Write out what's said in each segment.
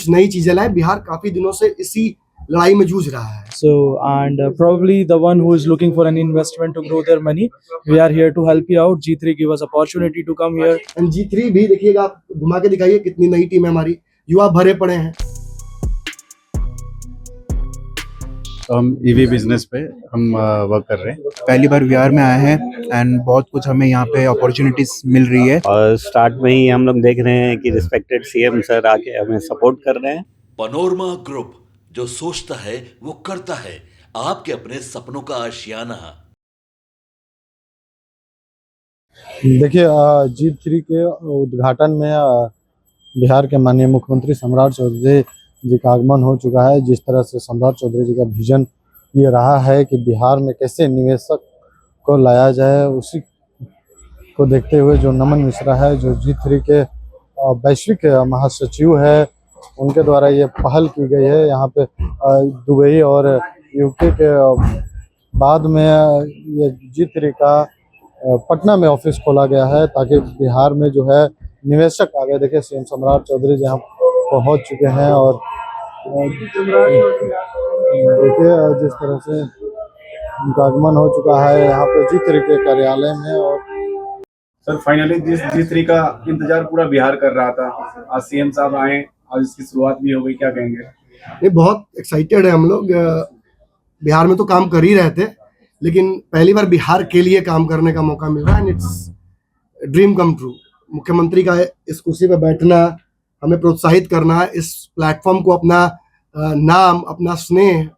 कुछ नई चीजें लाए। बिहार काफी दिनों से इसी लड़ाई में जूझ रहा है। So, and probably the one who is looking for an investment to grow their money, we are here to help you out. G3 give us opportunity to come here. And G3 भी देखिएगा, आप घुमा के दिखाइए कितनी नई team है हमारी, युवा भरे पड़े हैं। तो हम ईवी बिजनेस पे हम वर्क कर रहे हैं। पहली बार बिहार में आए हैं एंड बहुत कुछ हमें यहाँ पे अपॉर्चुनिटीज मिल रही है। और स्टार्ट में ही हम लोग देख रहे हैं कि रिस्पेक्टेड सीएम सर आके हमें सपोर्ट कर रहे हैं। पनोरमा ग्रुप, जो सोचता है वो करता है, आपके अपने सपनों का आशियाना। देखिए, G3 के उद्घाटन में बिहार के माननीय मुख्यमंत्री सम्राट चौधरी जी का आगमन हो चुका है। जिस तरह से सम्राट चौधरी जी का विजन ये रहा है कि बिहार में कैसे निवेशक को लाया जाए, उसी को देखते हुए जो नमन मिश्रा है, जो G3 के वैश्विक महासचिव है, उनके द्वारा ये पहल की गई है। यहाँ पे दुबई और यूके के बाद में ये G3 का पटना में ऑफिस खोला गया है ताकि बिहार में जो है निवेशक आ गए। देखिए, सीएम सम्राट चौधरी जी यहाँ पहुँच चुके हैं और देखिए जिस तरह से उनका आगमन हो चुका है यहाँ पे G3 के कार्यालय में। और सर फाइनली G3 का इंतजार पूरा बिहार कर रहा था, आज सीएम साहब आए, आज इसकी शुरुआत भी हो गई, क्या कहेंगे? ये बहुत एक्साइटेड है हम लोग। बिहार में तो काम कर ही रहे थे, लेकिन पहली बार बिहार के लिए काम करने का मौका मिल रहा है and it's dream come true. मुख्यमंत्री का इस कुर्सी पे बैठना, हमें प्रोत्साहित करना, इस प्लेटफॉर्म को अपना नाम, अपना स्नेह,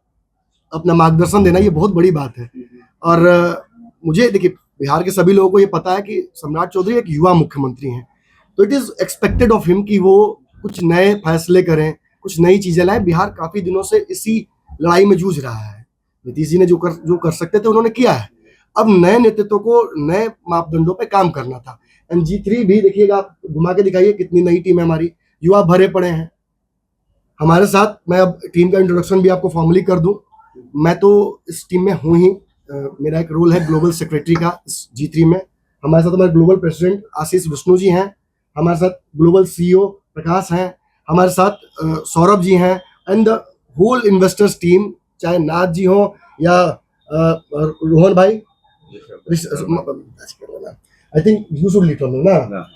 अपना मार्गदर्शन देना, ये बहुत बड़ी बात है। और मुझे देखिए, बिहार के सभी लोगों को ये पता है कि सम्राट चौधरी एक युवा मुख्यमंत्री हैं, तो it is expected of him कि वो कुछ नए फैसले करें, कुछ नई चीज़ें लाएं। बिहार काफ़ी दिनों से इसी लड़ाई में जूझ रहा है। नीतीश जी ने जो कर सकते थे उन्होंने किया है। अब नए नेतृत्व को नए मापदंडों पे काम करना था। एंड G3 भी देखिएगा, आप घुमा के दिखाइए कितनी नई टीम है हमारी, युवा भरे पड़े हैं हमारे साथ। मैं अब टीम का इंट्रोडक्शन भी आपको फॉर्मली कर दूं। मैं तो इस टीम में हूँ ही, मेरा एक रोल है ग्लोबल सेक्रेटरी का इस G3 में। हमारे साथ हमारे ग्लोबल प्रेसिडेंट आशीष विष्णु जी हैं, हमारे साथ ग्लोबल CEO प्रकाश हैं, हमारे साथ सौरभ जी हैं and the whole investors team, चाहे नाथ जी हो या रोहन भाई। I think you should lead ना।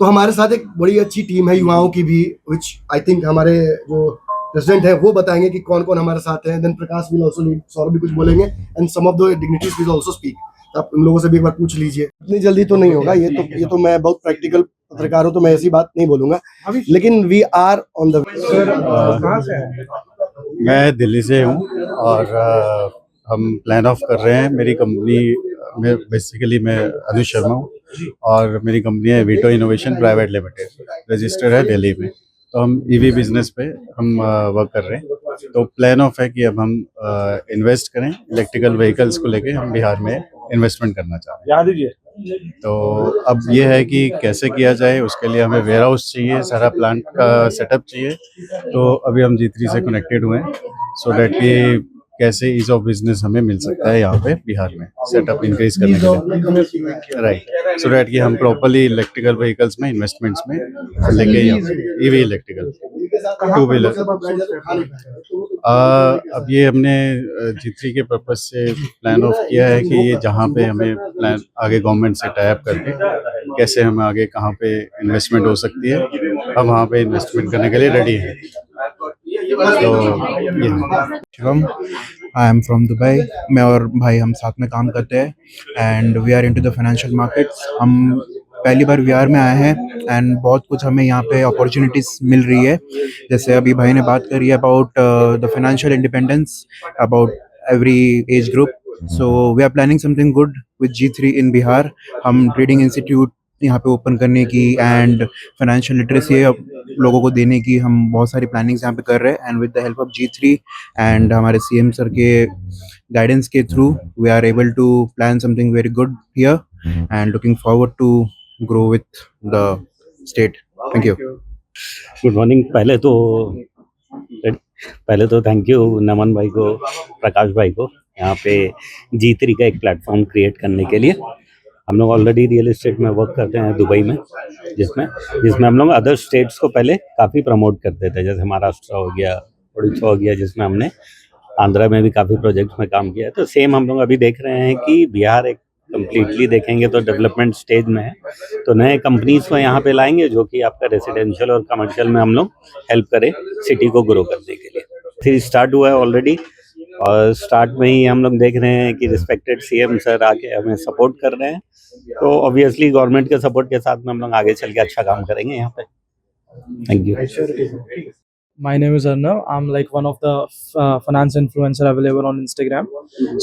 तो हमारे साथ एक बड़ी अच्छी टीम है युवाओं की भी, विच आई थिंक हमारे जो प्रेसिडेंट है वो बताएंगे कि कौन कौन हमारे साथ है। Then Prakash will also lead, Saurabh भी कुछ बोलेंगे and some of the dignitaries will also speak. आप उन लोगों से भी एक बार पूछ लीजिए। इतनी जल्दी तो नहीं होगा, ये तो मैं बहुत प्रैक्टिकल पत्रकार हूँ, तो मैं ऐसी बात नहीं बोलूंगा, लेकिन वी आर ऑन द। मैं दिल्ली से हूँ और हम प्लान ऑफ कर रहे हैं। मेरी कंपनी में बेसिकली मैं अनुज शर्मा हूँ और मेरी कंपनी है veto innovation private limited, registered है दिल्ली में। तो हम ईवी बिजनेस पे हम वर्क कर रहे हैं। तो प्लान ऑफ है कि अब हम इन्वेस्ट करें इलेक्ट्रिकल व्हीकल्स को लेके, हम बिहार में इन्वेस्टमेंट करना चाहते हैं। तो अब ये है कि कैसे किया जाए, उसके लिए हमें वेयर हाउस चाहिए, सारा प्लांट का सेटअप चाहिए। तो अभी हम G3 से कनेक्टेड हुए हैं सो डैट कि कैसे ईज ऑफ बिजनेस हमें मिल सकता है यहाँ पे बिहार में सेटअप इंक्रीज करने के लिए, राइट, सो डैट कि हम प्रॉपर्ली इलेक्ट्रिकल व्हीकल्स में इन्वेस्टमेंट्स में लेके ईवी इलेक्ट्रिकल टू व्हीलर। अब ये हमने G3 के पर्पज से प्लान ऑफ किया है कि ये जहाँ पे हमें प्लान आगे गवर्नमेंट से टाई अप करके कैसे हमें आगे कहाँ पे इन्वेस्टमेंट हो सकती है, हम वहाँ पे इन्वेस्टमेंट करने के लिए रेडी हैं। Shivam, I am from Dubai. मैं और भाई हम साथ में काम करते हैं and we are into the financial markets. हम पहली बार बिहार में आए हैं एंड बहुत कुछ हमें यहाँ पे अपॉर्चुनिटीज़ मिल रही है। जैसे अभी भाई ने बात करी about the financial independence, about every age group. So we are planning something good with G3 in Bihar. हम ट्रेडिंग इंस्टीट्यूट यहाँ पे ओपन करने की एंड फाइनेंशियल लिटरेसी लोगों को देने की हम बहुत सारी प्लानिंग्स यहाँ पे कर रहे हैं and with the help of G3 and हमारे सीएम सर के गाइडेंस के through we are able to plan something very good here and looking forward to grow with the state. Thank you. Good morning. पहले तो thank you नमन भाई को, प्रकाश भाई को, यहाँ पे G3 का एक प्लेटफॉर्म क्रिएट करने के लिए। हम लोग ऑलरेडी रियल एस्टेट में वर्क करते हैं दुबई में, जिसमें जिसमें हम लोग अदर स्टेट्स को पहले काफ़ी प्रमोट करते थे, जैसे महाराष्ट्र हो गया, उड़ीसा हो गया, जिसमें हमने आंध्रा में भी काफ़ी प्रोजेक्ट्स में काम किया है। तो सेम हम लोग अभी देख रहे हैं कि बिहार एक कम्प्लीटली देखेंगे तो डेवलपमेंट स्टेज में है, तो नए कंपनीज को यहाँ पे लाएंगे जो कि आपका रेसिडेंशियल और कमर्शियल में हम लोग हेल्प करें सिटी को ग्रो करने के लिए। फिर स्टार्ट हुआ है ऑलरेडी, और स्टार्ट में ही हम लोग देख रहे हैं कि रिस्पेक्टेड सीएम सर आके हमें सपोर्ट कर रहे हैं, तो ऑब्वियसली गवर्नमेंट के सपोर्ट के साथ में हम लोग आगे चल के अच्छा काम करेंगे यहाँ पे। Thank you. My name is Arnav. I'm like one of the finance influencer available on Instagram.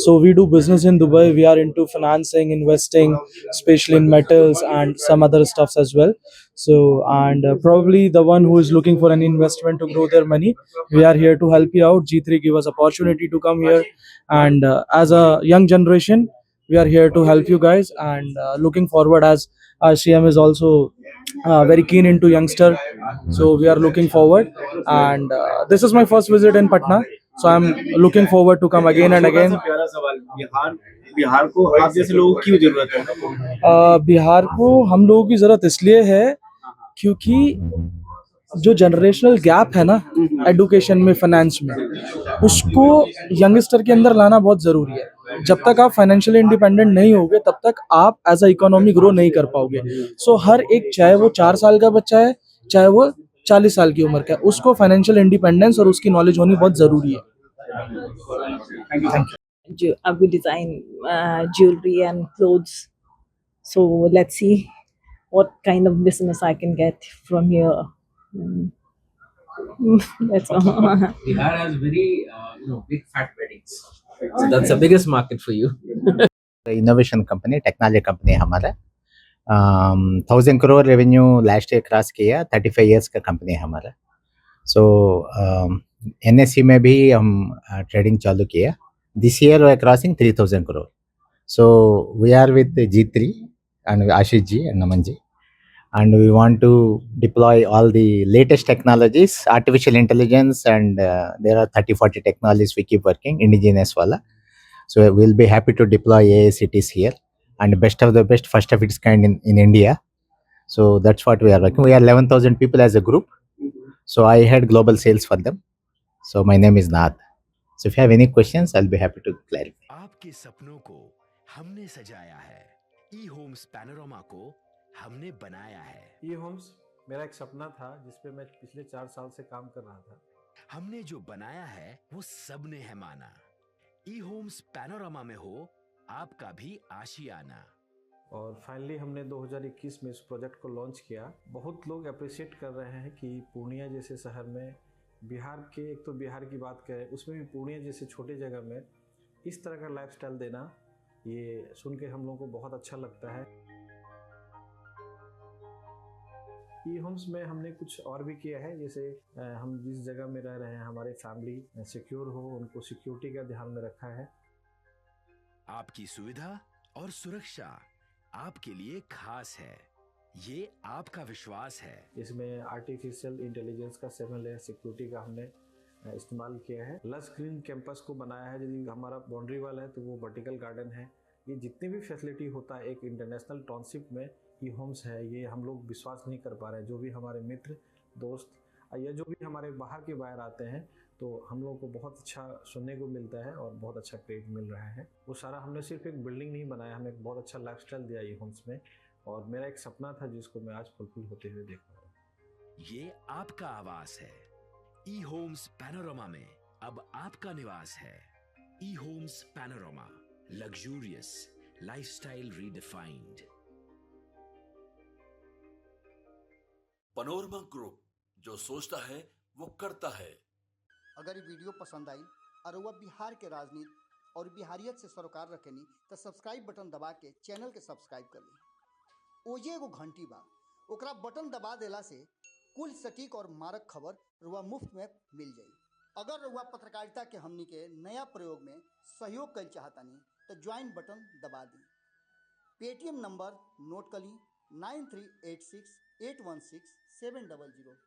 So we do business in Dubai. We are into financing, investing, especially in metals and some other stuffs as well. So and probably the one who is looking for any investment to grow their money, we are here to help you out. G3 give us opportunity to come here, and as a young generation, we are here to help you guys. And looking forward, as our CM is also very keen into youngster, so we are looking forward. And this is my first visit in Patna, so I'm looking forward to come again and again. प्यारा सवाल, बिहार को आप जैसे लोगों की क्यों जरूरत है? बिहार को हम लोगों की ज़रूरत इसलिए है क्योंकि जो जनरेशनल गैप है ना एडुकेशन में, फाइनेंस में, उसको यंगस्टर के अंदर लाना बहुत ज़रूरी है। जब तक आप फाइनेंशियली इंडिपेंडेंट नहीं होगे तब तक आप एज अ इकोनॉमी ग्रो नहीं कर पाओगे। सो हर एक, चाहे वो 4 साल का बच्चा है, चाहे वो 40 साल की उम्र का है, उसको फाइनेंशियल इंडिपेंडेंस और उसकी नॉलेज होनी बहुत ज़रूरी है। We design jewelry and clothes. So let's see what kind of business I can get from here. That's all. Bihar has very big fat weddings, so that's the biggest market for you. Innovation company, technology company हमारा 1000 crore revenue last year cross किया। 35 years का company है हमारा। सो NSE में भी हम trading चालू किया। This year we are crossing 3000 crore. So we are with G3 and Ashish ji and Naman ji, and we want to deploy all the latest technologies, artificial intelligence, and there are 30-40 technologies we keep working, indigenous wala. So we'll be happy to deploy AICTs here, and best of the best, first of its kind in India. So that's what we are working. We are 11,000 people as a group. So I had global sales for them. So my name is Nath. So if you have any questions, I'll be happy to clarify. आपके सपनों को हमने सजाया है, E-Homes Panorama को हमने बनाया है। E-Homes मेरा एक सपना था जिसपे मैं पिछले 4 साल से काम कर रहा था। हमने जो बनाया है वो सबने है माना। E-Homes Panorama में हो आपका भी आशियाना। और फाइनली हमने 2021 में इस प्रोजेक्ट को लॉन्च किया। बहुत लोग अप्रिशिएट कर रहे हैं कि पूर्णिया जैसे शहर में, बिहार के, एक तो बिहार की बात करें उसमें भी पूर्णिया जैसे छोटे जगह में इस तरह का लाइफस्टाइल देना, ये सुन के हम लोगों को बहुत अच्छा लगता है। E-Homes में हमने कुछ और भी किया है, जैसे हम जिस जगह में रह रहे हैं हमारे फैमिली सिक्योर हो, उनको सिक्योरिटी का ध्यान में रखा है। आपकी सुविधा और सुरक्षा आपके लिए खास है, ये आपका विश्वास है। इसमें आर्टिफिशियल इंटेलिजेंस का 7 लेयर सिक्योरिटी का हमने इस्तेमाल किया है। लस ग्रीन कैंपस को बनाया है। यदि हमारा बाउंड्री वाल है तो वो वर्टिकल गार्डन है। ये जितनी भी फैसिलिटी होता है एक इंटरनेशनल टाउनशिप में E-Homes है, ये हम लोग विश्वास नहीं कर पा रहे हैं। जो भी हमारे मित्र, दोस्त या जो भी हमारे बाहर के बाहर आते हैं तो हम लोगों को बहुत अच्छा सुनने को मिलता है और बहुत अच्छा क्रेडिट मिल रहा है। वो सारा हमने सिर्फ एक बिल्डिंग नहीं बनाया, हमें एक बहुत अच्छा लाइफस्टाइल दिया E-Homes में, और मेरा एक सपना था जिसको मैं आज फुलफिल होते हुए देख रहा हूँ। ये आपका आवास है। E-Homes Panorama में अब आपका निवास है। E-Homes Panorama, luxurious lifestyle redefined। Panorama group, जो सोचता है वो करता है। अगर ये वीडियो पसंद आई और वह बिहार के राजनीति और बिहारियत से सरोकार रखेनी तो सब्सक्राइब बटन दबा के चैनल के सब्सक्राइब कर ली। ओजे एगो घंटी बा, ओकरा बटन दबा देला से कुल सटीक और मारक खबर रुआ मुफ्त में मिल जाई। अगर रुआ पत्रकारिता के हमनी के नया प्रयोग में सहयोग कर चाहतानी तो ज्वाइन बटन दबा दी। पेटीएम नंबर नोट कर ली 9386816700।